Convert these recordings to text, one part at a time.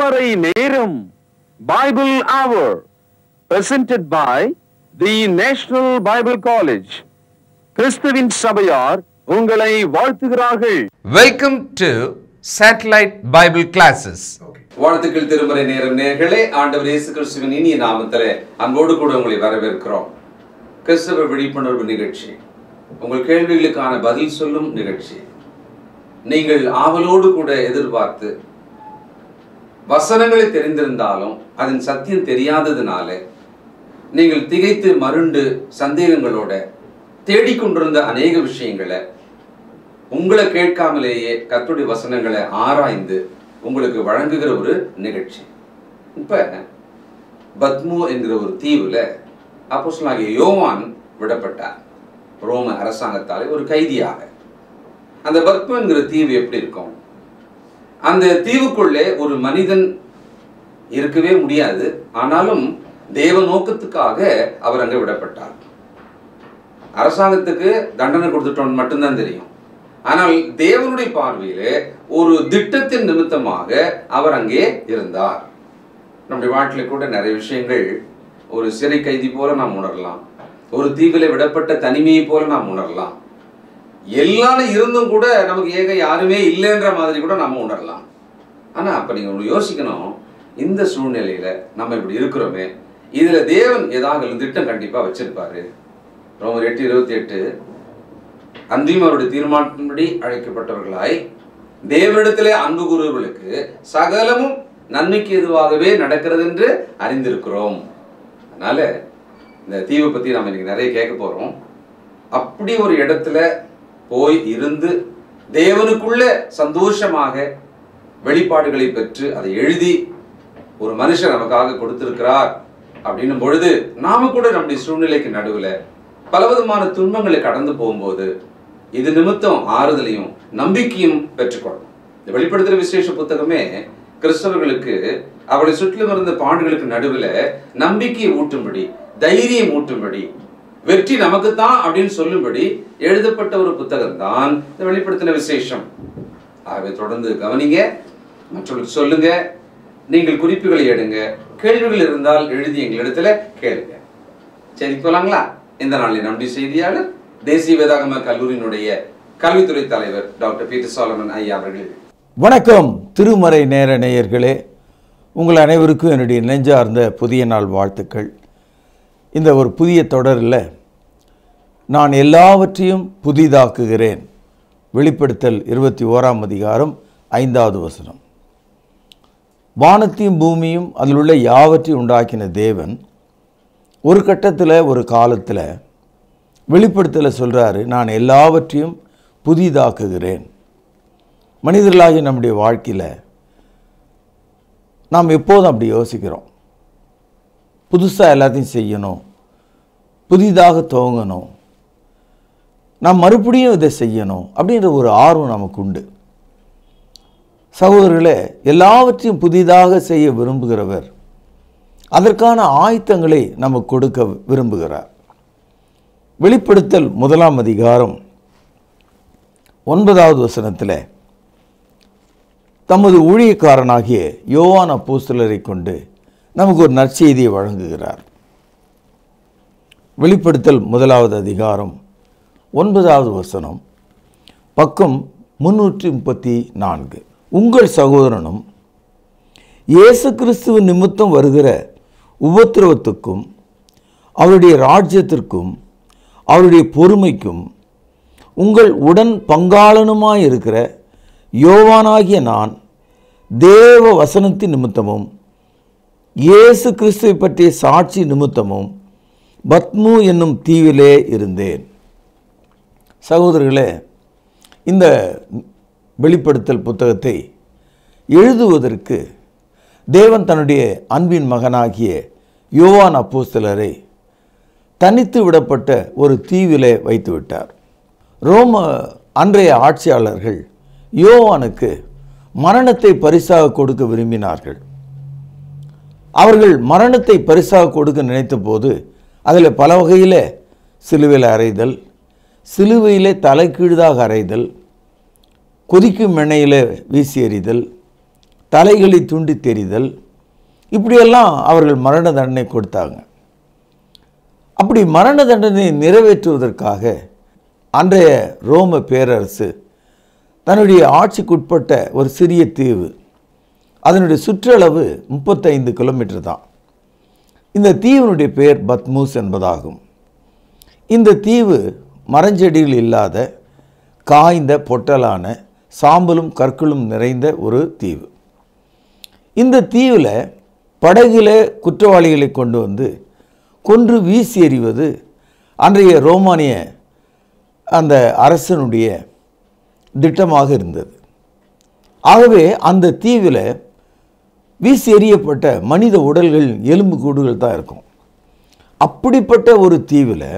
திருமறை நேரம் Bible Hour presented by the National Bible College. கிறிஸ்துவின் சபையார் உங்களை வாழ்த்துகிறார்கள். Welcome to Satellite Bible Classes. வாழ்த்துக்கள் திருமறை நேரம் நேயர்களே, ஆண்டவர் இயேசு கிறிஸ்துவின் இனிய நாமத்திலே அன்போடு கூட உங்களை வரவேற்கிறோம். கிறிஸ்தவ விழிப்புணர்வு நிகழ்ச்சி, உங்கள் கேள்விகளுக்கான பதில் சொல்லும் நிகழ்ச்சி. நீங்கள் ஆவலோடு கூட எதிர்பார்த்து வசனங்களை தெரிந்திருந்தாலும் அதன் சத்தியம் தெரியாததுனால நீங்கள் திகைத்து மருண்டு சந்தேகங்களோட தேடிக்கொண்டிருந்த அநேக விஷயங்களை உங்களை கேட்காமலேயே கர்த்தருடைய வசனங்களை ஆராய்ந்து உங்களுக்கு வழங்குகிற ஒரு நிகழ்ச்சி. இப்ப பத்மு என்கிற ஒரு தீவுல அப்போஸ்தலனாகிய யோவான் விடப்பட்டார், ரோம அரசாங்கத்தாலே ஒரு கைதியாக. அந்த பத்மு என்கிற தீவு எப்படி இருக்கும்? அந்த தீவுக்குள்ளே ஒரு மனிதன் இருக்கவே முடியாது. ஆனாலும் தேவ நோக்கத்துக்காக அவர் அங்கே விடப்பட்டார். அரசாங்கத்துக்கு தண்டனை கொடுத்துட்டோன்னு மட்டும்தான் தெரியும். ஆனால் தேவனுடைய பார்வையிலே ஒரு திட்டத்தின் நிமித்தமாக அவர் அங்கே இருந்தார். நம்முடைய வாழ்க்கையில கூட நிறைய விஷயங்கள் ஒரு சிறை கைதி போல நாம் உணரலாம், ஒரு தீவில விடப்பட்ட தனிமையை போல நாம் உணரலாம். எல்லாரும் இருந்தும் கூட நமக்கு ஏக யாருமே இல்லைன்ற மாதிரி கூட நம்ம உணரலாம். ஆனா அப்ப நீங்க யோசிக்கணும், இந்த சூழ்நிலையில நம்ம இப்படி இருக்கிறோமே, இதுல தேவன் ஏதாவது திட்டம் கண்டிப்பா வச்சிருப்பாரு. ரோமர் 8:28, அன்றியும் அவருடைய தீர்மானத்தின்படி அழைக்கப்பட்டவர்களாய் தேவனிடத்திலே அன்பு கூறுவர்களுக்கு சகலமும் நன்மைக்கு எதுவாகவே நடக்கிறது என்று அறிந்திருக்கிறோம். அதனால இந்த தீவை பத்தி நம்ம இன்னைக்கு நிறைய கேட்க போறோம். அப்படி ஒரு இடத்துல போய் இருந்து தேவனுக்குள்ள சந்தோஷமாக வெளிப்பாடுகளை பெற்று அதை எழுதி ஒரு மனுஷன் நமக்காக கொடுத்திருக்கிறார் அப்படின்னும் பொழுது நாம கூட நம்முடைய சூழ்நிலைக்கு நடுவில் பலவிதமான துன்பங்களை கடந்து போகும்போது இது நிமித்தம் ஆறுதலையும் நம்பிக்கையும் பெற்றுக்கொள்ளணும். இந்த வெளிப்படுத்துகிற விசேஷ புத்தகமே கிறிஸ்தவர்களுக்கு அவளை சுற்றிலும் இருந்த பாண்டுகளுக்கு நடுவில் நம்பிக்கையை ஊட்டும்படி, தைரியம் ஊட்டும்படி, வெற்றி நமக்குத்தான் அப்படின்னு சொல்லும்படி எழுதப்பட்ட ஒரு புத்தகம் தான் இந்த வெளிப்படுத்தின விசேஷம். ஆகவே தொடர்ந்து கவனிங்க, மற்றவர்களுக்கு சொல்லுங்க, நீங்கள் குறிப்புகளை எடுங்க, கேள்விகள் இருந்தால் எழுதி எங்களிடத்துல கேளுங்க. சரி, போலாங்களா? இந்த நாளில் நம்முடைய செய்தியாளர் தேசிய வேதாகம கல்லூரியினுடைய கல்வித்துறை தலைவர் டாக்டர் பீட்டர் சாலமன் ஐயா அவர்கள். வணக்கம் திருமறை நேர நேயர்களே, உங்கள் அனைவருக்கும் என்னுடைய நெஞ்சார்ந்த புதிய நாள் வாழ்த்துக்கள். இந்த ஒரு புதிய தொடரில் நான் எல்லாவற்றையும் புதிதாக்குகிறேன். வெளிப்படுத்தல் 21ஆம் அதிகாரம் 5வது வசனம். வானத்தையும் பூமியும் அதில் உள்ள யாவற்றையும் உண்டாக்கின தேவன் ஒரு கட்டத்தில், ஒரு காலத்தில் வெளிப்படுத்தல சொல்கிறாரு, நான் எல்லாவற்றையும் புதிதாக்குகிறேன். மனிதர்களாகி நம்முடைய வாழ்க்கையில் நாம் எப்போதும் அப்படி யோசிக்கிறோம், புதுசாக எல்லாத்தையும் செய்யணும், புதிதாக துவங்கணும், நாம் மறுபடியும் இதை செய்யணும் அப்படின்ற ஒரு ஆர்வம் நமக்கு உண்டு. சகோதரர்களே, எல்லாவற்றையும் புதிதாக செய்ய விரும்புகிறவர் அதற்கான ஆயத்தங்களை நமக்கு கொடுக்க விரும்புகிறார். வெளிப்படுத்தல் 1ஆம் அதிகாரம் 9வது வசனத்தில் தமது ஊழியக்காரனாகிய யோவான் அப்போஸ்தலரை கொண்டு நமக்கு ஒரு நற்செய்தியை வழங்குகிறார். வெளிப்படுத்தல் 1வது அதிகாரம் 9வது வசனம், பக்கம் 334. உங்கள் சகோதரனும் இயேசு கிறிஸ்துவின் நிமித்தம் வருகிற உபத்திரவத்துக்கும் அவருடைய ராஜ்யத்திற்கும் அவருடைய பொறுமைக்கும் உங்கள் உடன் பங்காளனுமாயிருக்கிற யோவானாகிய நான் தேவ வசனத்தின் நிமித்தமும் இயேசு கிறிஸ்துவை பற்றிய சாட்சி நிமித்தமும் பத்மு என்னும் தீவிலே இருந்தேன். சகோதரர்களே, இந்த வெளிப்படுத்தல் புத்தகத்தை எழுதுவதற்கு தேவன் தன்னுடைய அன்பின் மகனாகிய யோவான் அப்போஸ்தலரை தனித்து விடப்பட்ட ஒரு தீவிலே வைத்து விட்டார். ரோம அன்றைய ஆட்சியாளர்கள் யோவானுக்கு மரணத்தை பரிசாக கொடுக்க விரும்பினார்கள். அவர்கள் மரணத்தை பரிசாக கொடுக்க நினைத்த போது அதில் பல வகையில் சிலுவையில் அறைதல், சிலுவையிலே தலைகீழாக அறைதல், கொதிக்கும் எண்ணெயில் வீசி எறிதல், தலைகளை துண்டி தெரிதல், இப்படியெல்லாம் அவர்கள் மரண தண்டனை கொடுத்தாங்க. அப்படி மரண தண்டனை நிறைவேற்றுவதற்காக அன்றைய ரோம பேரரசு தன்னுடைய ஆட்சிக்குட்பட்ட ஒரு சிறிய தீவு, அதனுடைய சுற்றளவு 35 கிலோமீட்டர் தான். இந்த தீவினுடைய பெயர் பத்மூஸ் என்பதாகும். இந்த தீவு மரஞ்செடிகள் இல்லாத காய்ந்த பொட்டலான சாம்பலும் கற்களும் நிறைந்த ஒரு தீவு. இந்த தீவில் படகில குற்றவாளிகளை கொண்டு வந்து கொன்று வீசி எறிவது அன்றைய ரோமானிய அந்த அரசனுடைய திட்டமாக இருந்தது. ஆகவே அந்த தீவில் வீசி எறியப்பட்ட மனித உடல்கள், எலும்பு கூடுகள் தான் இருக்கும். அப்படிப்பட்ட ஒரு தீவில்,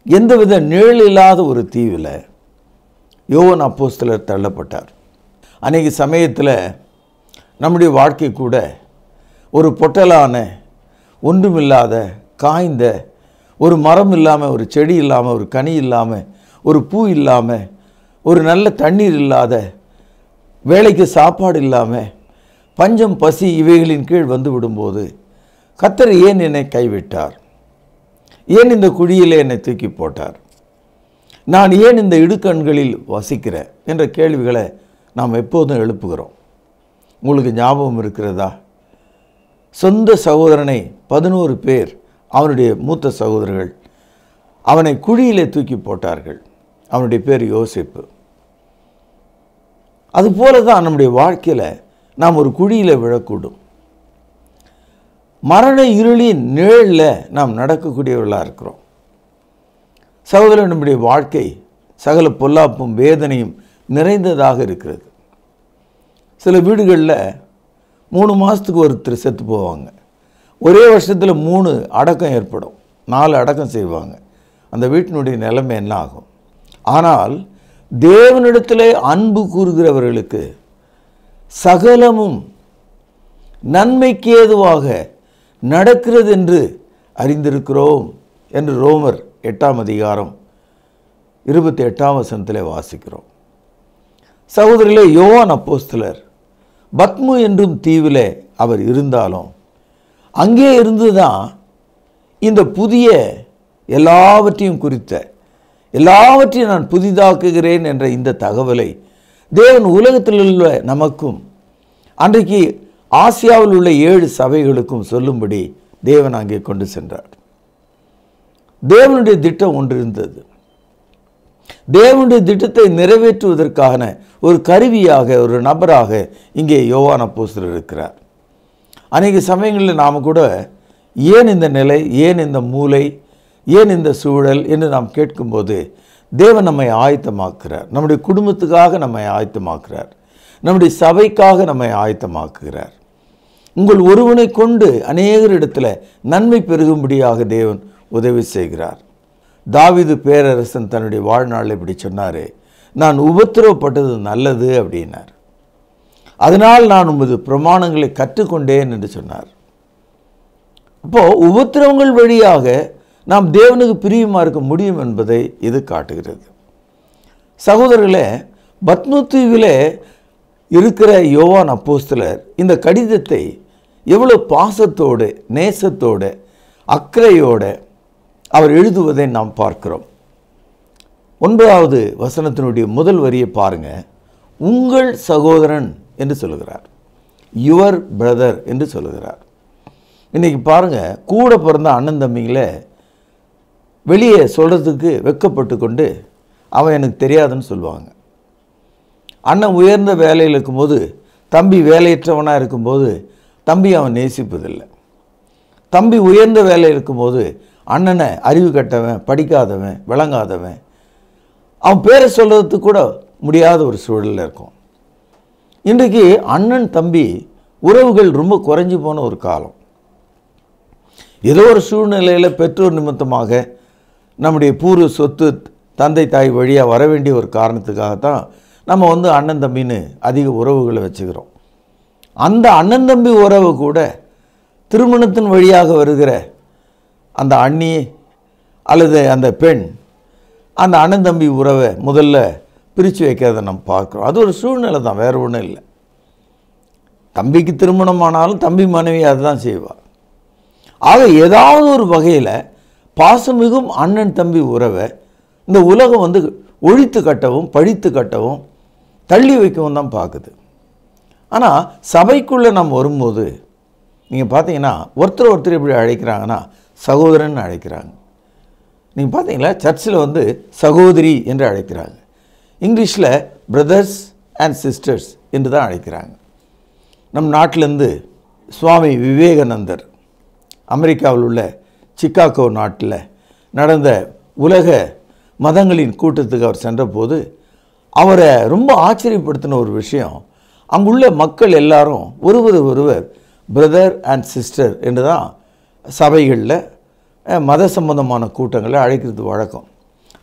எந்தவித நிழல் இல்லாத ஒரு தீவில் யோவான் அப்போஸ்தலர் தள்ளப்பட்டார். அன்றைக்கு சமயத்தில் நம்முடைய வாழ்க்கை கூட ஒரு பொட்டலான, ஒன்றுமில்லாத, காய்ந்த, ஒரு மரம் இல்லாமல், ஒரு செடி இல்லாமல், ஒரு கனி இல்லாமல், ஒரு பூ இல்லாமல், ஒரு நல்ல தண்ணீர் இல்லாத, வேலைக்கு சாப்பாடு இல்லாமல், பஞ்சம் பசி இவைகளின் கீழ் வந்து விடும்போது கர்த்தர் ஏன் என்னை கைவிட்டார்? ஏன் இந்த குழியிலே என்னை தூக்கி போட்டார்? நான் ஏன் இந்த இடுக்கண்களில் வசிக்கிறேன் என்ற கேள்விகளை நாம் எப்போதும் எழுப்புகிறோம். உங்களுக்கு ஞாபகம் இருக்கிறதா? சொந்த சகோதரனை 11 பேர், அவனுடைய மூத்த சகோதரர்கள், அவனை குழியிலே தூக்கி போட்டார்கள். அவனுடைய பேர் யோசேப்பு. அதுபோல தான் நம்முடைய வாழ்க்கையில் நாம் ஒரு குழியில் விழக்கூடும். மரண இருளின் நிழலில் நாம் நடக்கக்கூடியவர்களாக இருக்கிறோம். சகோதரன், நம்முடைய வாழ்க்கை சகல பொல்லாப்பும் வேதனையும் நிறைந்ததாக இருக்கிறது. சில வீடுகளில் 3 மாதத்துக்கு ஒருத்தர் செத்து போவாங்க. ஒரே வருஷத்தில் 3 அடக்கம் ஏற்படும், 4 அடக்கம் செய்வாங்க. அந்த வீட்டினுடைய நிலைமை என்ன ஆகும்? ஆனால் தேவனிடத்திலே அன்பு கூறுகிறவர்களுக்கு சகலமும் நன்மைக்கு ஏதுவாக நடக்கிறது என்று அறிந்திருக்கிறோம் என்று ரோமர் 8ஆம் அதிகாரம் 28ஆம் வசனத்திலே வாசிக்கிறோம். சகோதரர்களே, யோவான் அப்போஸ்தலர் பத்மு என்றும் தீவிலே அவர் இருந்தாலும் அங்கே இருந்துதான் இந்த புதிய எல்லாவற்றையும் குறித்த, எல்லாவற்றையும் நான் புதிதாக்குகிறேன் என்ற இந்த தகவலை தேவன் உலகத்தில் உள்ள நமக்கும் அன்றைக்கு ஆசியாவில் உள்ள 7 சபைகளுக்கும் சொல்லும்படி தேவன் அங்கே கொண்டு சென்றார். தேவனுடைய திட்டம் ஒன்று இருந்தது. தேவனுடைய திட்டத்தை நிறைவேற்றுவதற்கான ஒரு கருவியாக, ஒரு நபராக இங்கே யோவான் அப்போஸ்தலர் இருக்கிறார். அநேக சமயங்களில் நாம் கூட ஏன் இந்த நிலை, ஏன் இந்த மூலை, ஏன் இந்த சூழல் என்று நாம் கேட்கும்போது தேவன் நம்மை ஆயத்தமாக்குகிறார். நம்முடைய குடும்பத்துக்காக நம்மை ஆயத்தமாக்குகிறார். நம்முடைய சபைக்காக நம்மை ஆயத்தமாக்குகிறார். உங்கள் ஒருவனை கொண்டு அநேகரிடத்தில் நன்மை பெருகும்படியாக தேவன் உதவி செய்கிறார். தாவீது பேரரசன் தன்னுடைய வாழ்நாளில் இப்படி சொன்னார், நான் உபத்திரவப்பட்டது நல்லது அப்படின்னார். அதனால் நான் உமது பிரமாணங்களை கற்றுக்கொண்டேன் என்று சொன்னார். அப்போது உபத்திரவங்கள் வழியாக நாம் தேவனுக்கு பிரியமாக இருக்க முடியும் என்பதை இது காட்டுகிறது. சகோதரர்களே, பத்மு தீவிலே இருக்கிற யோவான் அப்போஸ்தலர் இந்த கடிதத்தை எவ்வளோ பாசத்தோடு, நேசத்தோடு, அக்கறையோடு அவர் எழுதுவதை நாம் பார்க்கிறோம். 9வது வசனத்தினுடைய முதல் வரியை பாருங்க. உங்கள் சகோதரன் என்று சொல்லுகிறார், யுவர் பிரதர் என்று சொல்லுகிறார். இன்னைக்கு பாருங்க, கூட பிறந்த அண்ணன் தம்பிங்களே வெளியே சொல்கிறதுக்கு வெட்கப்பட்டு கொண்டு அவன் எனக்கு தெரியாதுன்னு சொல்லுவாங்க. அண்ணன் உயர்ந்த வேலையில் இருக்கும்போது தம்பி வேலையற்றவனாக இருக்கும்போது தம்பி அவன் நேசிப்பதில்லை. தம்பி உயர்ந்த வேலையில் இருக்கும்போது அண்ணனை அறிவு கட்டவன், படிக்காதவன், விளங்காதவன், அவன் பேரை சொல்கிறதுக்கு கூட முடியாத ஒரு சூழலில் இருக்கும். இன்றைக்கு அண்ணன் தம்பி உறவுகள் ரொம்ப குறைஞ்சி போன ஒரு காலம். ஏதோ ஒரு சூழ்நிலையில் பெற்றோர் நிமித்தமாக நம்முடைய பூர்வ சொத்து தந்தை தாய் வழியாக வர வேண்டிய ஒரு காரணத்துக்காகத்தான் நம்ம அண்ணன் தம்பின்னு அதிக உறவுகளை வச்சுக்கிறோம். அந்த அண்ணன் தம்பி உறவு கூட திருமணத்தின் வழியாக வருகிற அந்த அண்ணி அல்லது அந்த பெண் அந்த அண்ணன் தம்பி உறவை முதல்ல பிரித்து வைக்கிறத நம்ம பார்க்குறோம். அது ஒரு சூழ்நிலை தான், வேறு ஒன்றும் இல்லை. தம்பிக்கு திருமணம் ஆனாலும் தம்பி மனைவி அதுதான் செய்வாள். ஆக ஏதாவது ஒரு வகையில் பாசமிகும் அண்ணன் தம்பி உறவை இந்த உலகம் வந்து ஒழித்து கட்டவும் பழித்து கட்டவும் தள்ளி வைக்கவும் தான் பார்க்குது. ஆனால் சபைக்குள்ளே நம்ம வரும்போது நீங்கள் பார்த்தீங்கன்னா ஒருத்தர் எப்படி அழைக்கிறாங்கன்னா சகோதரன் அழைக்கிறாங்க. நீங்கள் பார்த்தீங்களா சர்ச்சில் வந்து சகோதரி என்று அழைக்கிறாங்க. இங்கிலீஷில் பிரதர்ஸ் அண்ட் சிஸ்டர்ஸ் என்று தான் அழைக்கிறாங்க. நம் நாட்டிலேருந்து சுவாமி விவேகானந்தர் அமெரிக்காவில் உள்ள சிக்காகோ நாட்டில் நடந்த உலக மதங்களின் கூட்டத்துக்கு அவர் சென்றபோது அவரை ரொம்ப ஆச்சரியப்படுத்தின ஒரு விஷயம், அங்குள்ள மக்கள் எல்லாரும் ஒருவர் பிரதர் அண்ட் சிஸ்டர் என்று தான் சபைகளில் மத சம்பந்தமான கூட்டங்களை அழைக்கிறது வழக்கம்.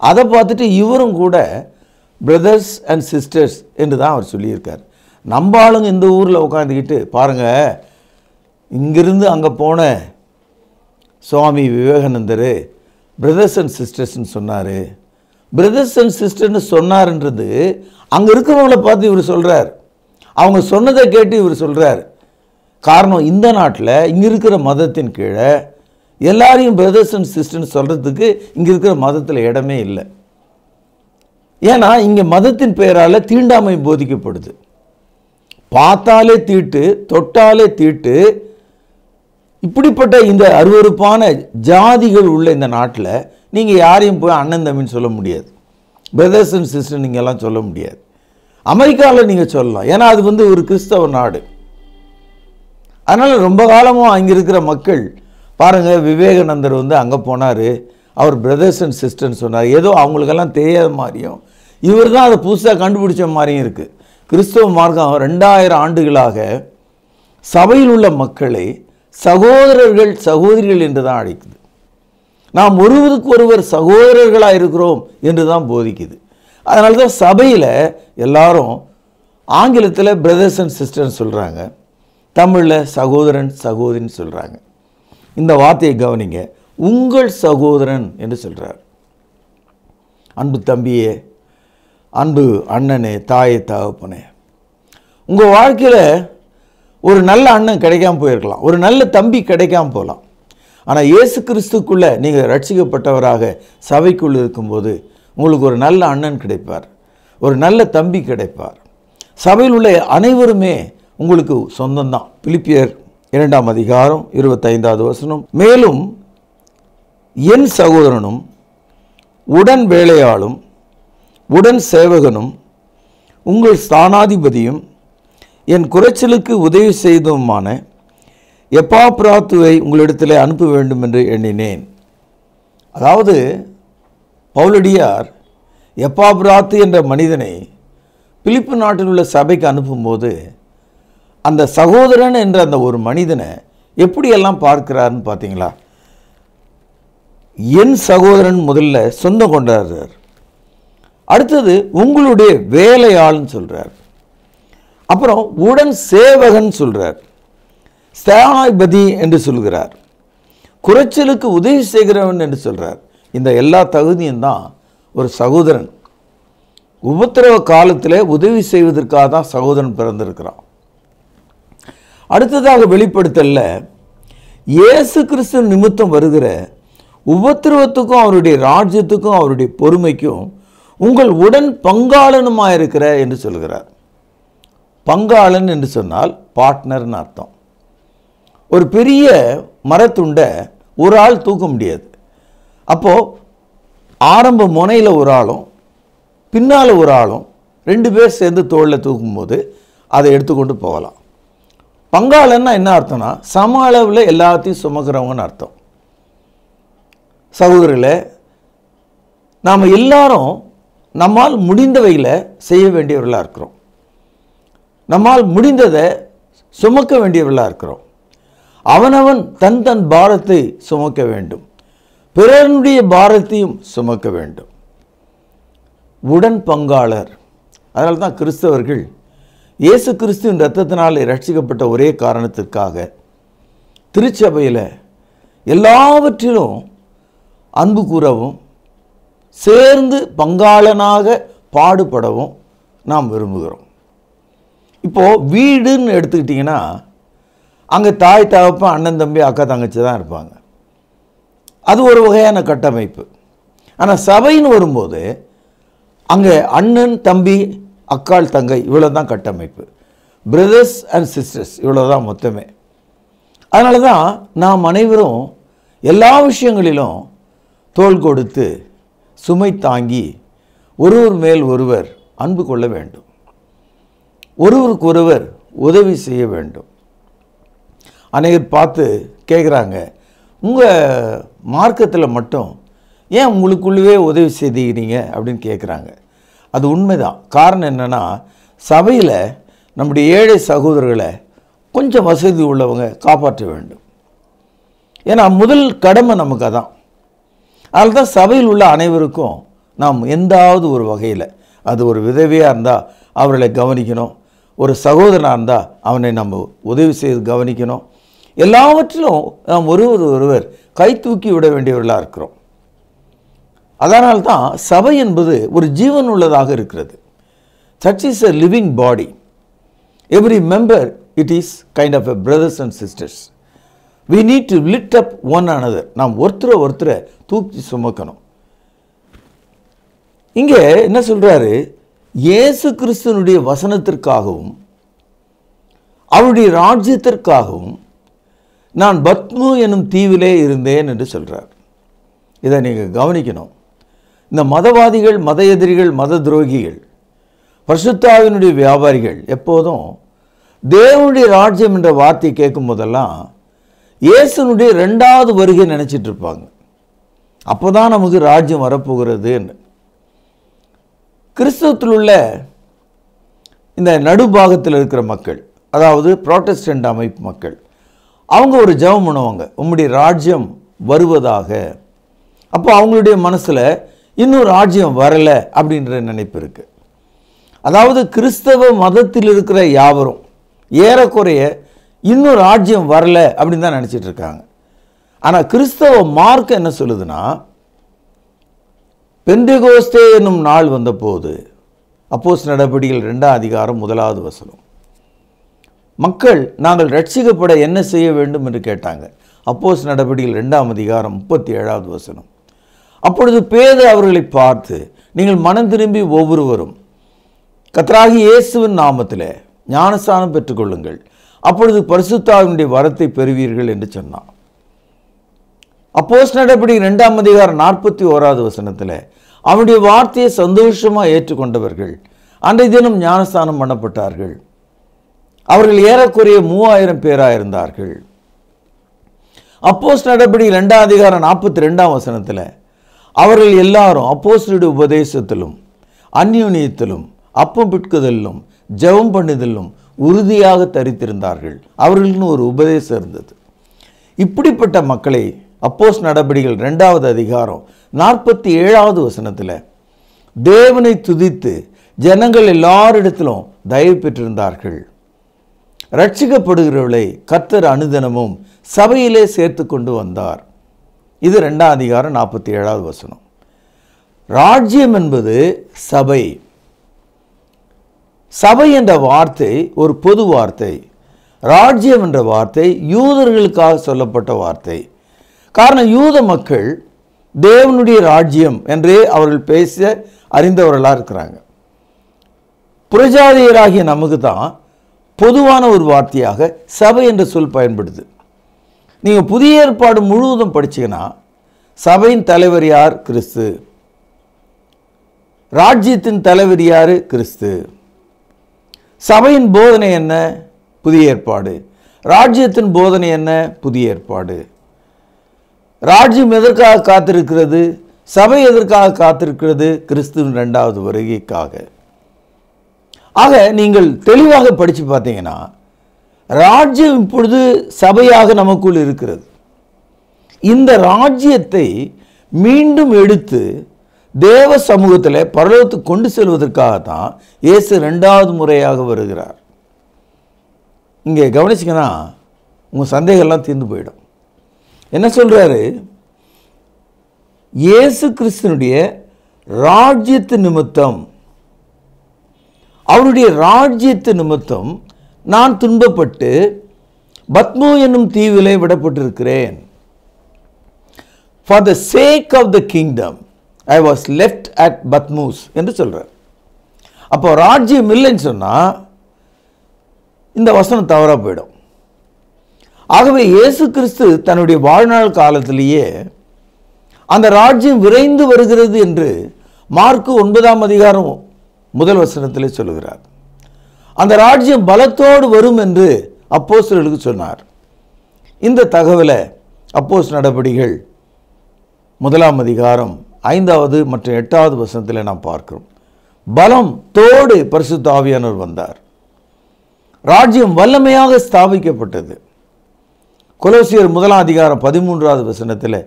அதை பார்த்துட்டு இவரும் கூட பிரதர்ஸ் அண்ட் சிஸ்டர்ஸ் என்று தான் அவர் சொல்லியிருக்கார். நம்ம ஆளுங்க இந்த ஊரில் உட்காந்துக்கிட்டு பாருங்கள், இங்கிருந்து அங்கே போன சுவாமி விவேகானந்தர் பிரதர்ஸ் அண்ட் சிஸ்டர்ஸ்ன்னு சொன்னார். பிரதர்ஸ் அண்ட் சிஸ்டர்னு சொன்னார்ன்றது அங்கே இருக்கிறவங்கள பார்த்து இவர் சொல்கிறார், அவங்க சொன்னதை கேட்டு இவர் சொல்கிறார். காரணம், இந்த நாட்டில் இங்கே இருக்கிற மதத்தின் கீழே எல்லாரையும் பிரதர்ஸ் அண்ட் சிஸ்டர்னு சொல்கிறதுக்கு இங்கே இருக்கிற மதத்தில் இடமே இல்லை. ஏன்னா இங்கே மதத்தின் பெயரால் தீண்டாமை போதிக்கப்படுது. பார்த்தாலே தீட்டு, தொட்டாலே தீட்டு, இப்படிப்பட்ட இந்த அருவருப்பான ஜாதிகள் உள்ள இந்த நாட்டில் நீங்கள் யாரையும் போய் அண்ணன் தம்பின்னு சொல்ல முடியாது, பிரதர்ஸ் அண்ட் சிஸ்டர் நீங்கள்லாம் சொல்ல முடியாது. அமெரிக்காவில் நீங்கள் சொல்லலாம், ஏன்னா அது வந்து ஒரு கிறிஸ்தவ நாடு. அதனால் ரொம்ப காலமாக அங்கே இருக்கிற மக்கள் பாருங்கள், விவேகானந்தர் வந்து அங்கே போனார், அவர் பிரதர்ஸ் அண்ட் சிஸ்டர்னு சொன்னார். ஏதோ அவங்களுக்கெல்லாம் தெரியாத மாதிரியும் இவர் தான் அதை புதுசாக கண்டுபிடிச்ச மாதிரியும் இருக்குது. கிறிஸ்தவ மார்க்கம் 2000 ஆண்டுகளாக சபையில் உள்ள மக்களை சகோதரர்கள் சகோதரிகள் என்று தான் அழைக்குது. நாம் ஒருவருக்கு ஒருவர் சகோதரர்களாக இருக்கிறோம் என்று தான் போதிக்குது. அதனால தான் சபையில் எல்லாரும் ஆங்கிலத்தில் பிரதர்ஸ் அண்ட் சிஸ்டர்னு சொல்கிறாங்க, தமிழில் சகோதரன் சகோதரின்னு சொல்கிறாங்க. இந்த வார்த்தையை கவனிங்க, உங்கள் சகோதரன் என்று சொல்கிறார். அன்பு தம்பியே, அன்பு அண்ணனே, தாயே, தகப்பனே, உங்கள் வாழ்க்கையில் ஒரு நல்ல அண்ணன் கிடைக்காம போயிருக்கலாம், ஒரு நல்ல தம்பி கிடைக்காம போகலாம். ஆனால் இயேசு கிறிஸ்துக்குள்ளே நீங்கள் ரட்சிக்கப்பட்டவராக சபைக்குள் இருக்கும்போது உங்களுக்கு ஒரு நல்ல அண்ணன் கிடைப்பார், ஒரு நல்ல தம்பி கிடைப்பார். சபையில் உள்ள அனைவருமே உங்களுக்கு சொந்தம்தான். பிலிப்பியர் 2ஆம் அதிகாரம் 25வது வசனம், மேலும் என் சகோதரனும் உடன் வேலையாளும் உடன் சேவகனும் உங்கள் ஸ்தானாதிபதியும் என் குறைச்சலுக்கு உதவி செய்ததுமான எப்பாப்ராத்துவை உங்களிடத்தில் அனுப்ப வேண்டும் என்று எண்ணினேன். அதாவது பவுலடியார் எப்பாப்ராத்து என்ற மனிதனை பிலிப்பு நாட்டில் உள்ள சபைக்கு அனுப்பும்போது அந்த சகோதரன் என்ற அந்த ஒரு மனிதனை எப்படியெல்லாம் பார்க்கிறார்னு பார்த்தீங்களா? என் சகோதரன் முதல்ல சொந்தம் கொண்டாடுறார், அடுத்தது உங்களுடைய வேலையாள்னு சொல்கிறார், அப்புறம் உடன் சேவகன் சொல்கிறார், ஸ்தானாதிபதி என்று சொல்கிறார், குறைச்சலுக்கு உதவி செய்கிறவன் என்று சொல்கிறார். இந்த எல்லா தகுதியும் தான் ஒரு சகோதரன். உபத்திரவ காலத்தில் உதவி செய்வதற்காக தான் சகோதரன் பிறந்திருக்கிறான். அடுத்ததாக வெளிப்படுத்தல இயேசு கிறிஸ்து நிமித்தம் வருகிற உபத்திரவத்துக்கும் அவருடைய ராஜ்யத்துக்கும் அவருடைய பொறுமைக்கும் உங்கள் உடன் பங்காளனுமாக இருக்கிற என்று சொல்கிறார். பங்காளன் என்று சொன்னால் பார்ட்னர்னு அர்த்தம். ஒரு பெரிய மரத்துண்டை ஒரு ஆள் தூக்க முடியாது. அப்போது ஆரம்ப முனையில் ஒரு ஆளும் பின்னால் ஒரு ஆளும் 2 பேர் சேர்ந்து தோளில் தூக்கும்போது அதை எடுத்துக்கொண்டு போகலாம். பங்காளன்னா என்ன அர்த்தம்னா சம அளவில் எல்லாத்தையும் சுமக்கிறவங்கன்னு அர்த்தம். சகோதரர்களே, நாம் எல்லாரும் நம்மால் முடிந்தவைகளை செய்ய வேண்டியவர்களாக இருக்கிறோம், நம்மால் முடிந்ததை சுமக்க வேண்டியவர்களாக இருக்கிறோம். அவனவன் தன் தன் பாரத்தை சுமக்க வேண்டும், பிறனுடைய பாரத்தையும் சுமக்க வேண்டும். உடன் பங்காளர். அதனால தான் கிறிஸ்தவர்கள் இயேசு கிறிஸ்துவின் இரத்தத்தினால் ரட்சிக்கப்பட்ட ஒரே காரணத்திற்காக திருச்சபையில் எல்லாவற்றிலும் அன்பு கூறவும் சேர்ந்து பங்காளனாக பாடுபடவும் நாம் விரும்புகிறோம். இப்போது வீடுன்னு எடுத்துக்கிட்டிங்கன்னா அங்கே தாய் தகப்பன் அண்ணன் தம்பி அக்கா தங்கச்சி தான் இருப்பாங்க. அது ஒரு வகையான கட்டமைப்பு. ஆனால் சபைன்னு வரும்போது அங்கே அண்ணன் தம்பி அக்காள் தங்கை இவ்வளோ தான் கட்டமைப்பு. பிரதர்ஸ் அண்ட் சிஸ்டர்ஸ் இவ்வளோ தான் மொத்தமே. அதனால தான் நாம் அனைவரும் எல்லா விஷயங்களிலும் தோள் கொடுத்து சுமை தாங்கி ஒருவர் மேல் ஒருவர் அன்பு கொள்ள வேண்டும், ஒருவருக்கு ஒருவர் உதவி செய்ய வேண்டும். அநேகர் பார்த்து கேட்குறாங்க, உங்கள் மார்க்கத்தில் மட்டும் ஏன் உங்களுக்குள்ளவே உதவி செய்தீங்க அப்படின்னு கேட்குறாங்க. அது உண்மைதான். காரணம் என்னென்னா, சபையில் நம்முடைய ஏழை சகோதரர்களை கொஞ்சம் வசதி உள்ளவங்க காப்பாற்ற வேண்டும். ஏன்னா முதல் கடமை நமக்கு அதான். அதனால தான் சபையில் உள்ள அனைவருக்கும் நாம் எந்தாவது ஒரு வகையில், அது ஒரு விதவையாக இருந்தால் அவர்களை கவனிக்கணும், ஒரு சகோதரனாக இருந்தால் அவனை நம்ம உதவி செய்து கவனிக்கணும். எல்லாவற்றிலும் நாம் ஒருவர் கை தூக்கி விட வேண்டியவர்களாக இருக்கிறோம். அதனால்தான் சபை என்பது ஒரு ஜீவன் உள்ளதாக இருக்கிறது. Church is a living body. Every member, it is kind of a brothers and sisters. We need to lift up one another. நாம் ஒருத்தரை தூக்கி சுமக்கணும். இங்கே என்ன சொல்றாரு, இயேசு கிறிஸ்துவினுடைய வசனத்திற்காகவும் அவருடைய ராஜ்யத்திற்காகவும் நான் பத்மு எனும் தீவிலே இருந்தேன் என்று சொல்றார். இதை நீங்கள் கவனிக்கணும். இந்த மதவாதிகள், மத எதிரிகள், மத துரோகிகள், பரிசுத்த ஆவியினுடைய வியாபாரிகள் எப்போதும் தேவனுடைய ராஜ்யம் என்ற வார்த்தையை கேட்கும் போதெல்லாம் இயேசுனுடைய 2வது வருகை நினைச்சிட்டு இருப்பாங்க. அப்போதான் நமக்கு ராஜ்யம் வரப்போகிறதுன்னு. கிறிஸ்தவத்தில் உள்ள இந்த நடுபாகத்தில் இருக்கிற மக்கள், அதாவது புராட்டஸ்டன்ட் அமைப்பு மக்கள், அவங்க ஒரு ஜெபம் பண்ணுவாங்க, உம்முடைய ராஜ்யம் வருவதாக. அப்போ அவங்களுடைய மனசில் இன்னும் ராஜ்யம் வரலை அப்படின்ற நினைப்பு இருக்குது. அதாவது கிறிஸ்தவ மதத்தில் இருக்கிற யாவரும் ஏறக்குறைய இன்னும் ராஜ்யம் வரலை அப்படின்னு தான் நினச்சிட்டு இருக்காங்க. ஆனால் கிறிஸ்தவ மார்க்கம் என்ன சொல்லுதுன்னா, பெந்தெகோஸ்தே என்னும் நாள் வந்தபோது, அப்போஸ்தலர் நடபடிகள் 2ஆம் அதிகாரம் 1வது வசனம், மக்கள் நாங்கள் ரட்சிக்கப்பட என்ன செய்ய வேண்டும் என்று கேட்டாங்க. அப்போஸ்தலர் நடபடிகள் 2ஆம் அதிகாரம் 37வது வசனம். அப்பொழுது பேதுரு அவர்களை பார்த்து, நீங்கள் மனம் திரும்பி ஒவ்வொருவரும் கர்த்தராகிய இயேசுவின் நாமத்தில் ஞானஸ்நானம் பெற்றுக்கொள்ளுங்கள், அப்பொழுது பரிசுத்த ஆவியினுடைய வரத்தை பெறுவீர்கள் என்று சொன்னான். அப்போஸ்தலர் நடபடிகள் 2ஆம் அதிகாரம் 41வது வசனத்தில் அவனுடைய வார்த்தையை சந்தோஷமாக ஏற்றுக்கொண்டவர்கள் அன்றைய தினம் ஞானஸ்நானம் பண்ணப்பட்டார்கள். அவர்கள் ஏறக்குறைய 3000 பேராக இருந்தார்கள். அப்போஸ்தலர் நடபடிகள் 2ஆம் அதிகாரம் 42ஆம் வசனத்தில் அவர்கள் எல்லாரும் அப்போஸ்தலருடைய உபதேசத்திலும் அந்யோன்யத்திலும் அப்பம் பிட்குதலிலும் ஜெபம் பண்ணுதலிலும் உறுதியாக தரித்திருந்தார்கள். அவர்களுக்கு ஒரு உபதேசம் இருந்தது. இப்படிப்பட்ட மக்களை அப்போஸ்தலர் நடபடிகள் 2வது அதிகாரம் 47வது வசனத்தில் தேவனை துதித்து ஜனங்கள் எல்லாரிடத்திலும் தயவு பெற்றிருந்தார்கள். ரட்சிக்கப்படுகிறவர்களை கர்த்தர் அனுதினமும் சபையிலே சேர்த்து கொண்டு வந்தார். இது 2ஆம் அதிகாரம் 47வது வசனம். ராஜ்யம் என்பது சபை. சபை என்ற வார்த்தை ஒரு பொது வார்த்தை. ராஜ்யம் என்ற வார்த்தை யூதர்களுக்காக சொல்லப்பட்ட வார்த்தை. காரணம், யூத மக்கள் தேவனுடைய ராஜ்யம் என்றே அவர்கள் பேச அறிந்தவர்களாக இருக்கிறாங்க. புறஜாதியராகிய நமக்கு தான் பொதுவான ஒரு வார்த்தையாக சபை என்ற சொல் பயன்படுது. நீங்கள் புதிய ஏற்பாடு முழுவதும் படிச்சீங்கன்னா சபையின் தலைவர் யார்? கிறிஸ்து. ராஜ்யத்தின் தலைவர் யார்? கிறிஸ்து. சபையின் போதனை என்ன? புதிய ஏற்பாடு. ராஜ்யத்தின் போதனை என்ன? புதிய ஏற்பாடு. ராஜ்யம் எதற்காக காத்திருக்கிறது? சபை எதற்காக காத்திருக்கிறது? கிறிஸ்துவின் 2வது வருகைக்காக. ஆக நீங்கள் தெளிவாக படித்து பார்த்தீங்கன்னா ராஜ்யம் இப்பொழுது சபையாக நமக்குள் இருக்கிறது. இந்த ராஜ்யத்தை மீண்டும் எடுத்து தேவ சமூகத்தில் பரலோகத்துக்கு கொண்டு செல்வதற்காகத்தான் இயேசு 2வது முறையாக வருகிறார். இங்கே கவனிச்சிங்கன்னா உங்கள் சந்தேகம்லாம் தீர்ந்து போயிடும். என்ன சொல்கிறாரு? இயேசு கிறிஸ்துனுடைய ராஜ்யத்து நிமித்தம் அவருடைய ராஜ்யத்து நிமித்தம் நான் துன்பப்பட்டு பத்மு என்னும் தீவிலே விடப்பட்டிருக்கிறேன். For the sake of the kingdom I was left at Patmos என்று சொல்றார். அப்போ ராஜ்யம் இல்லைன்னு சொன்னா இந்த வசனம் தவறா போயிடும். ஆகவே இயேசு கிறிஸ்து தன்னுடைய வாழ்நாள் காலத்திலேயே அந்த ராஜ்யம் விரைந்து வருகிறது என்று மார்க்கு 9ஆம் அதிகாரம் முதல் வசனத்திலே சொல்லுகிறார். அந்த ராஜ்யம் பலத்தோடு வரும் என்று அப்போஸ்தலர்களுக்கு சொன்னார். இந்த தகவலை அப்போஸ்தலர் நடபடிகள் 1ஆம் அதிகாரம் 5வது மற்றும் 8வது வசனத்தில் நாம் பார்க்கிறோம். பலம் தோடு பரிசுத்த ஆவியானவர் வந்தார். ராஜ்யம் வல்லமையாக ஸ்தாபிக்கப்பட்டது. கொலோசியர் 1ஆம் அதிகாரம் 13வது வசனத்தில்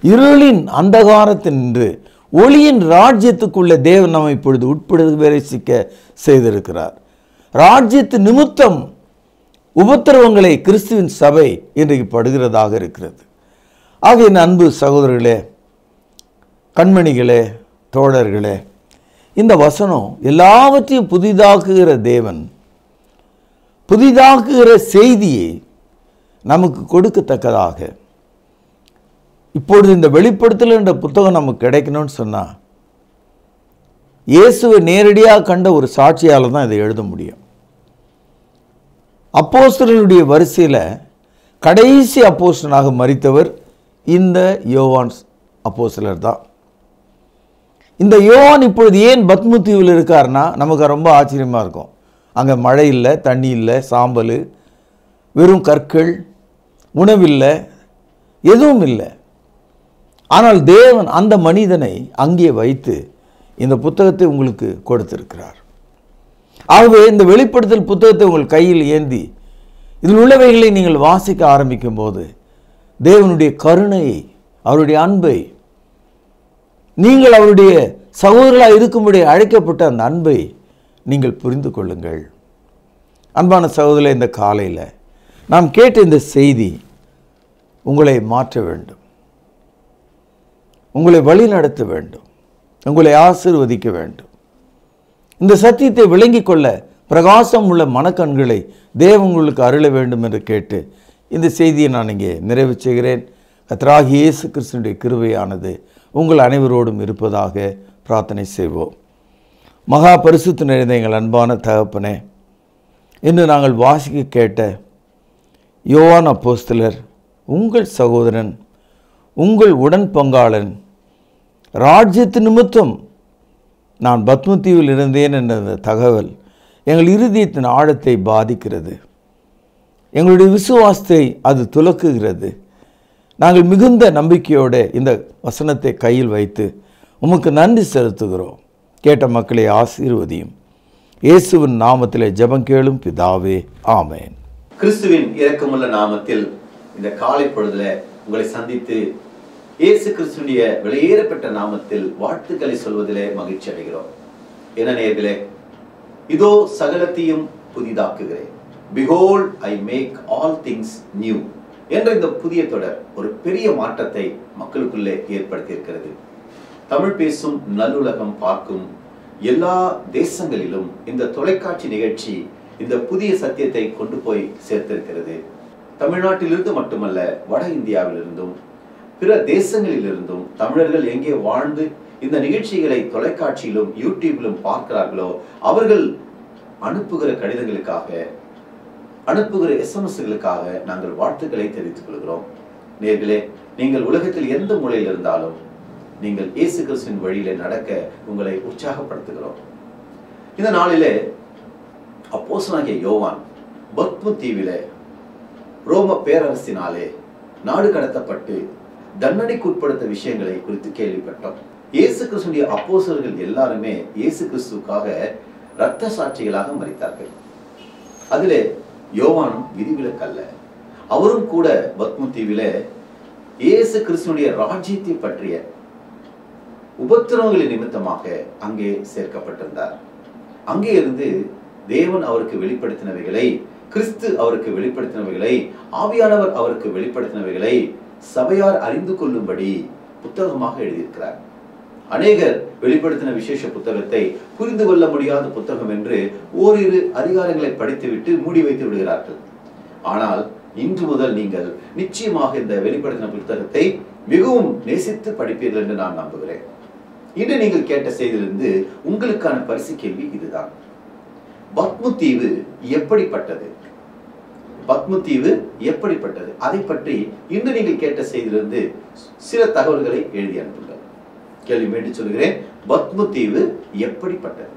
இருளின் அந்தகாரத்தினின்று ஒளியின் ராஜ்யத்துக்குள்ள தேவன் நம்மை இப்பொழுது உட்பிரவேசிக்க செய்திருக்கிறார். ராஜ்யத்து நிமித்தம் உபத்திரவங்களை கிறிஸ்துவின் சபை இன்றைக்கு படுகிறதாக இருக்கிறது. ஆக என் அன்பு சகோதரர்களே, கண்மணிகளே, தோழர்களே, இந்த வசனம் எல்லாவற்றையும் புதிதாக்குகிற தேவன் புதிதாக்குகிற செய்தியை நமக்கு கொடுக்கத்தக்கதாக இப்பொழுது இந்த வெளிப்படுத்தல் என்ற புத்தகம் நமக்கு கிடைக்கணும்னு சொன்னால் இயேசுவை நேரடியாக கண்ட ஒரு சாட்சியால் தான் இதை எழுத முடியும். அப்போஸ்தலருடைய வரிசையில் கடைசி அப்போஸ்தலனாக மரித்தவர் இந்த யோவான் அப்போஸ்தலர் தான். இந்த யோவான் இப்பொழுது ஏன் பத்மு தீவில் இருக்காருன்னா நமக்கு ரொம்ப ஆச்சரியமாக இருக்கும். அங்கே மழை இல்லை, தண்ணி இல்லை, சாம்பல், வெறும் கற்கள், உணவில்லை, எதுவும் இல்லை. ஆனால் தேவன் அந்த மனிதனை அங்கே வைத்து இந்த புத்தகத்தை உங்களுக்கு கொடுத்திருக்கிறார். ஆகவே இந்த வெளிப்படுத்தல் புத்தகத்தை உங்கள் கையில் ஏந்தி இதில் உள்ளவைகளை நீங்கள் வாசிக்க ஆரம்பிக்கும் போது தேவனுடைய கருணையை, அவருடைய அன்பை, நீங்கள் அவருடைய சகோதரர்களாக இருக்கும்படி அழைக்கப்பட்ட அந்த அன்பை நீங்கள் புரிந்து கொள்ளுங்கள். அன்பான சகோதரர்களே, இந்த காலையில் நாம் கேட்ட இந்த செய்தி உங்களை மாற்ற வேண்டும், உங்களை வழி நடத்த வேண்டும், உங்களை ஆசீர்வதிக்க வேண்டும். இந்த சத்தியத்தை விளங்கிக் கொள்ள பிரகாசம் உள்ள மனக்கண்களை தேவன் உங்களுக்கு அருள வேண்டும் என்று கேட்டு இந்த செய்தியை நான் இங்கே நிறைவு செய்கிறேன். கர்த்தராகிய இயேசு கிறிஸ்துவினுடைய கிருபையானது உங்கள் அனைவரோடும் இருப்பதாக பிரார்த்தனை செய்வோம். மகா பரிசுத்த நிறைந்த எங்கள் அன்பான தகப்பனே, இன்று நாங்கள் வாசிக்க கேட்ட யோவான் அப்போஸ்தலர் உங்கள் சகோதரன், உங்கள் உடன் பங்காளன், ராஜ்யத்து நிமித்தம் நான் பத்மு தீவில் இருந்தேன் என்ற தகவல் எங்கள் இருதயத்தின் ஆழத்தை பாதிக்கிறது. எங்களுடைய விசுவாசத்தை அது துலக்குகிறது. நாங்கள் மிகுந்த நம்பிக்கையோடு இந்த வசனத்தை கையில் வைத்து உமக்கு நன்றி செலுத்துகிறோம். கேட்ட மக்களை ஆசீர்வதியும். இயேசுவின் நாமத்திலே ஜெபம் கேளும் பிதாவே, ஆமென். கிறிஸ்துவின் இரக்கமுள்ள நாமத்தில் இந்த காலை பொழுதுல உங்களை சந்தித்து இயேசு கிறிஸ்துடைய வெளியேறப்பட்ட நாமத்தில் வாழ்த்துக்களை சொல்வதிலே மகிழ்ச்சி அடைகிறோம். என்ன நேயர்களே, இதோ சகலத்தையும் புதிதாக்குகிறேன், behold I make all things new என்ற இந்த புதிய தொடர் ஒரு பெரிய மாற்றத்தை மக்களுக்குள்ளே ஏற்படுத்தியிருக்கிறது. தமிழ் பேசும் நல்லுலகம் பார்க்கும் எல்லா தேசங்களிலும் இந்த தொலைக்காட்சி நிகழ்ச்சி இந்த புதிய சத்தியத்தை கொண்டு போய் சேர்த்திருக்கிறது. தமிழ்நாட்டிலிருந்து மட்டுமல்ல, வட இந்தியாவிலிருந்தும் பிற தேசங்களிலிருந்தும் தமிழர்கள் எங்கே வாழ்ந்து இந்த நிகழ்ச்சிகளை தொலைக்காட்சியிலும் யூடியூபிலும் பார்க்கிறார்களோ அவர்கள் அனுப்புகிற கடிதங்களுக்காக, அனுப்புகிற எஸ்எம்எஸ்களுக்காக நாங்கள் வாழ்த்துக்களை தெரிவித்துக் கொள்கிறோம். நேர்களே, நீங்கள் உலகத்தில் எந்த மூலையில் இருந்தாலும் நீங்கள் இயேசு கிறிஸ்துவின் வழியிலே நடக்க உங்களை உற்சாகப்படுத்துகிறோம். இந்த நாளிலே அப்போஸ்தலனாகிய யோவான் பத்மு தீவிலே ரோம பேரரசினாலே நாடு கடத்தப்பட்டு தண்டனைக்கு உட்படுத்த விஷயங்களை குறித்து கேள்விப்பட்டோம். இயேசு கிறிஸ்துடைய அப்போஸ்தலர்கள் எல்லாருமே இயேசு கிறிஸ்துக்காக இரத்த சாட்சிகளாக மரித்தார்கள். அதிலே யோவானும் விதிவிலக்கல்ல. அவரும் கூட பத்மு தீவிலே இயேசு கிறிஸ்துடைய ராஜ்யத்தை பற்றிய உபத்திரவங்களின் நிமித்தமாக அங்கே சேர்க்கப்பட்டிருந்தார். அங்கே இருந்து தேவன் அவருக்கு வெளிப்படுத்தினவைகளை, கிறிஸ்து அவருக்கு வெளிப்படுத்தினவைகளை, ஆவியானவர் அவருக்கு வெளிப்படுத்தினவைகளை சபையார் அறிந்து கொள்ளும்படி புத்தகமாக எழுதியிருக்கிறார். அநேகர் வெளிப்படுத்தின விசேஷ புத்தகத்தை புரிந்து கொள்ள முடியாத புத்தகம் என்று ஓரிரு அதிகாரங்களை படித்துவிட்டு மூடி வைத்து விடுகிறார்கள். ஆனால் இன்று முதல் நீங்கள் நிச்சயமாக இந்த வெளிப்படுத்தின புத்தகத்தை மிகவும் நேசித்து படிப்பீர்கள் என்று நான் நம்புகிறேன். இன்று நீங்கள் கேட்ட செய்தியிலிருந்து உங்களுக்கான பரிசு கேள்வி இதுதான். பத்மு தீவு எப்படிப்பட்டது? பத்மு தீவு எப்படிப்பட்டது? அதை பற்றி இன்று நீங்கள் கேட்ட செய்தியிலிருந்து சில தகவல்களை எழுதி அனுப்புங்கள். கேள்வி மீண்டும் சொல்கிறேன். பத்மு தீவு எப்படிப்பட்டது?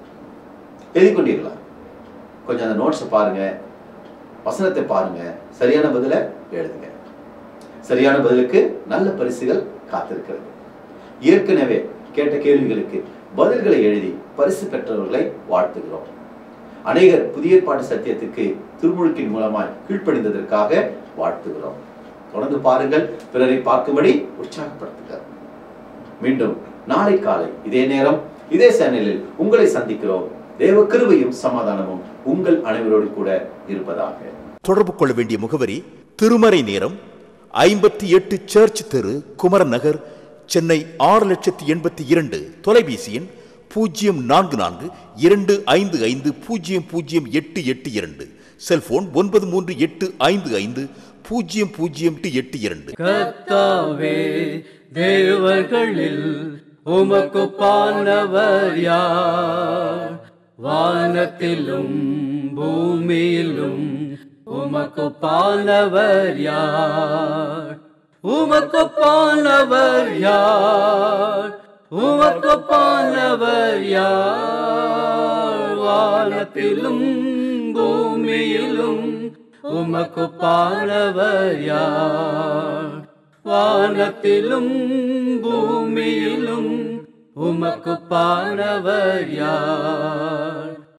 எழுதி கொண்டீர்களா? கொஞ்சம் அந்த நோட்ஸை பாருங்க, வசனத்தை பாருங்க, சரியான பதிலை எழுதுங்க. சரியான பதிலுக்கு நல்ல பரிசுகள் காத்திருக்கிறது. ஏற்கனவே கேட்ட கேள்விகளுக்கு பதில்களை எழுதி பரிசு பெற்றவர்களை வாழ்த்துகிறோம். அநேகர் புதிய ஏற்பாட்டு சத்தியத்துக்கு திருமுழுக்கின் மூலமாய் கீழ்ப்படிந்ததற்காக வாழ்த்துகிறோம். தொடர்ந்து பாருங்கள், பிறரை பார்க்கும்படி உற்சாகப்படுத்துங்கள். மீண்டும் நாளை காலை இதே நேரம் இதே சேனலில் உங்களை சந்திக்கிறோம். தேவ கிருபையும் சமாதானமும் உங்கள் அனைவரோடு கூட இருப்பதாக. தொடர்பு கொள்ள வேண்டிய முகவரி: திருமறை நேரம், 58 சர்ச் தெரு, குமரன் நகர், சென்னை 6,82,000. தொலைபேசி எண் 044255008882. செல்போன் 9385500882. கர்த்தாவே, தேவர்களில் உமக்குப்பானவர் யார்? வானத்திலும் பூமியிலும் உமக்குப்பானவர் யார்? உமக்குப்பானவர் யார்? உமக்குப்பானவர் யார்? வானத்திலும் பூமியிலும் உமக்குப்பானவர் யார்? வானத்திலும் பூமியிலும் உமக்குப்பானவர் யார்?